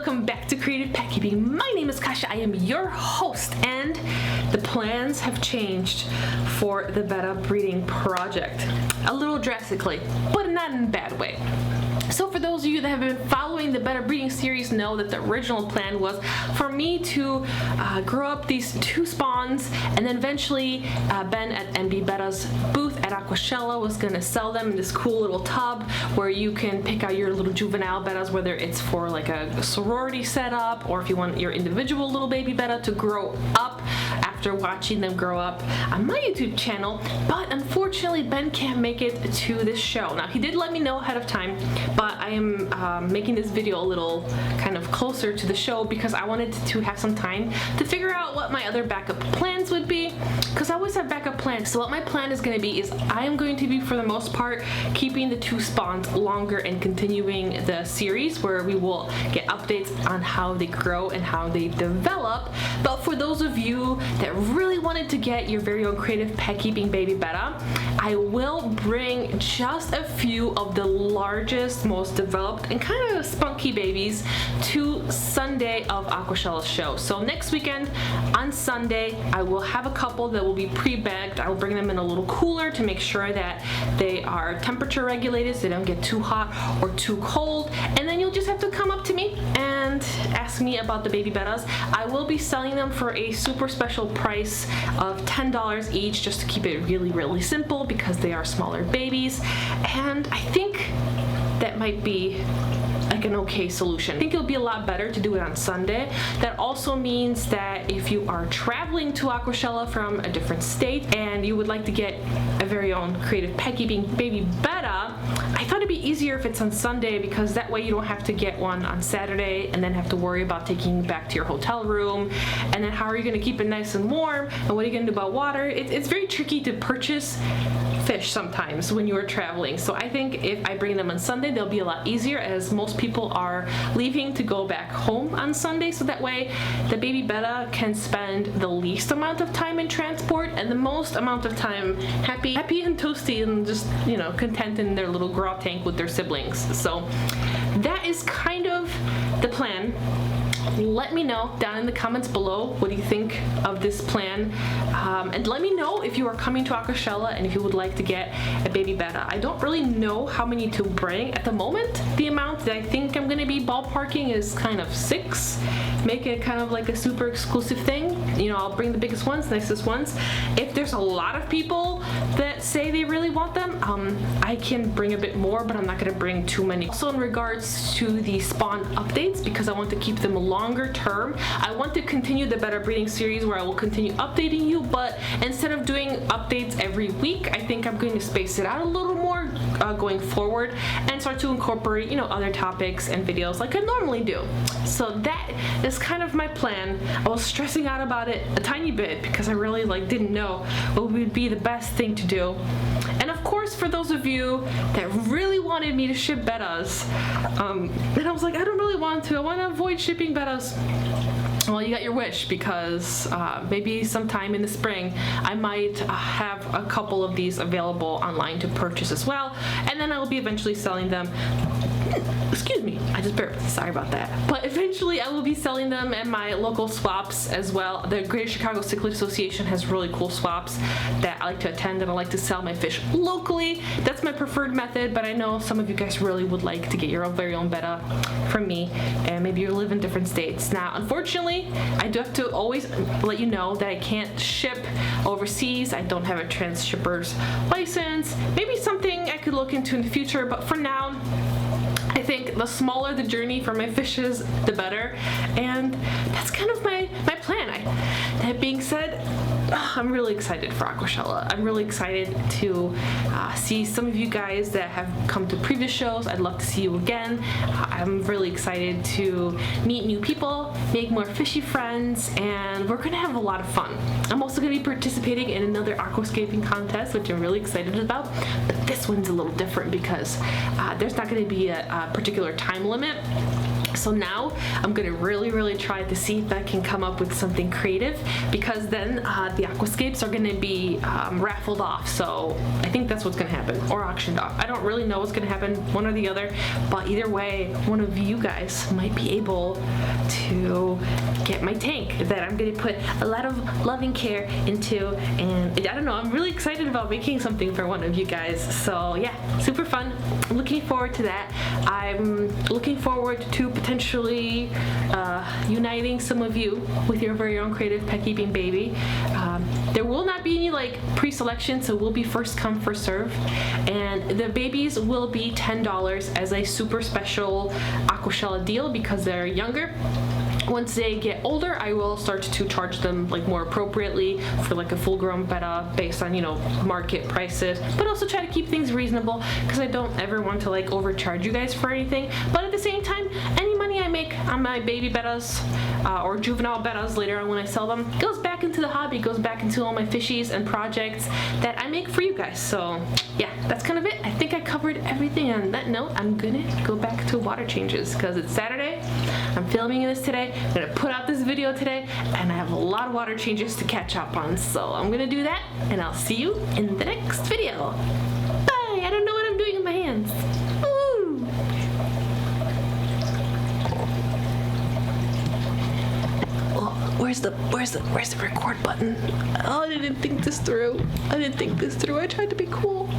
welcome back to Creative Pet Keeping. My name is Kasha, I am your host, and the plans have changed for the Betta breeding project. A little drastically, but not in a bad way. So for those of you that have been following the Betta breeding series know that the original plan was for me to grow up these 2 spawns, and then eventually Ben at MB Bettas booth at Aquashella was going to sell them in this cool little tub where you can pick out your little juvenile Bettas, whether it's for like a sorority setup or if you want your individual little baby Betta to grow up after watching them grow up on my YouTube channel. But unfortunately Ben can't make it to this show. Now he did let me know ahead of time, but I am making this video a little kind of closer to the show because I wanted to have some time to figure out what my other backup plans would be, because I always have backup plans. So what my plan is going to be is I am going to be, for the most part, keeping the 2 spawns longer and continuing the series where we will get updates on how they grow and how they develop. But for those of you that really wanted to get your very own creative pet keeping baby Betta, I will bring just a few of the largest, most developed and kind of spunky babies to Sunday of Aquashella's show. So next weekend on Sunday I will have a couple that will be pre-bagged. I will bring them in a little cooler to make sure that they are temperature regulated so they don't get too hot or too cold, and then you'll just have to come up to me and ask me about the baby Bettas. I will be selling them for a super special price of $10 each, just to keep it really simple because they are smaller babies, and I think that might be like an okay solution. I think it'll be a lot better to do it on Sunday. That also means that if you are traveling to Aquashella from a different state and you would like to get a very own creative pet keeping baby Betta, I thought it'd be easier if it's on Sunday, because that way you don't have to get one on Saturday and then have to worry about taking it back to your hotel room, and then how are you going to keep it nice and warm, and what are you going to do about water? It's very tricky to purchase fish sometimes when you are traveling. So I think if I bring them on Sunday, they'll be a lot easier, as most people are leaving to go back home on Sunday, so that way the baby Betta can spend the least amount of time in transport and the most amount of time happy and toasty and just, you know, content in their little grow tank with their siblings. So that is kind of the plan. Let me know down in the comments below what do you think of this plan, and let me know if you are coming to Aquashella and if you would like to get a baby Betta. I don't really know how many to bring at the moment. The amount that I think I'm going to be ballparking is kind of 6. Make it kind of like a super exclusive thing. You know, I'll bring the biggest ones, nicest ones. If there's a lot of people that say they really want them, I can bring a bit more, but I'm not going to bring too many. Also in regards to the spawn updates, because I want to keep them longer term, I want to continue the Betta breeding series where I will continue updating you, but instead of doing updates every week, I think I'm going to space it out a little more going forward and start to incorporate, you know, other topics and videos like I normally do. So that is kind of my plan. I was stressing out about it a tiny bit because I really didn't know what would be the best thing to do. And of course, for those of you that really wanted me to ship Bettas, and I was like, I don't really want to. I want to avoid shipping Bettas. Well, you got your wish, because maybe sometime in the spring I might have a couple of these available online to purchase as well, and then I will be eventually selling them. Excuse me, I just burped. Sorry about that. But eventually I will be selling them at my local swaps as well. The Greater Chicago Cichlid Association has really cool swaps that I like to attend, and I like to sell my fish locally. That's my preferred method, but I know some of you guys really would like to get your very own Betta from me, and maybe you live in different states. Now, unfortunately, I do have to always let you know that I can't ship overseas. I don't have a trans-shipper's license. Maybe something I could look into in the future, but for now, I think the smaller the journey for my fishes, the better, and that's kind of my plan. That being said, I'm really excited for Aquashella. I'm really excited to see some of you guys that have come to previous shows. I'd love to see you again. I'm really excited to meet new people, make more fishy friends, and we're gonna have a lot of fun. I'm also gonna be participating in another aquascaping contest, which I'm really excited about, but this one's a little different because there's not gonna be a particular time limit. So now I'm gonna really try to see if I can come up with something creative, because then the aquascapes are gonna be raffled off. So I think that's what's gonna happen, or auctioned off. I don't really know what's gonna happen, one or the other, but either way, one of you guys might be able to get my tank that I'm gonna put a lot of loving care into. And I don't know, I'm really excited about making something for one of you guys. So yeah, super fun. I'm looking forward to that. I'm looking forward to potentially uniting some of you with your very own creative pet keeping baby. There will not be any like pre-selection, so we'll be first come first serve, and the babies will be $10 as a super special Aquashella deal because they're younger. Once they get older, I will start to charge them like more appropriately for like a full-grown Betta based on, you know, market prices, but also try to keep things reasonable because I don't ever want to like overcharge you guys for anything. But at the same time, any money I make on my baby Bettas or juvenile Bettas later on when I sell them goes back into the hobby, goes back into all my fishies and projects that I make for you guys. So yeah, that's kind of it. I think I covered everything. On that note, I'm gonna go back to water changes because it's Saturday. I'm filming this today. I'm gonna put out this video today, and I have a lot of water changes to catch up on. So I'm gonna do that, and I'll see you in the next video. Bye. I don't know what I'm doing in my hands. Woo. Oh, where's the record button? Oh, I didn't think this through. I tried to be cool.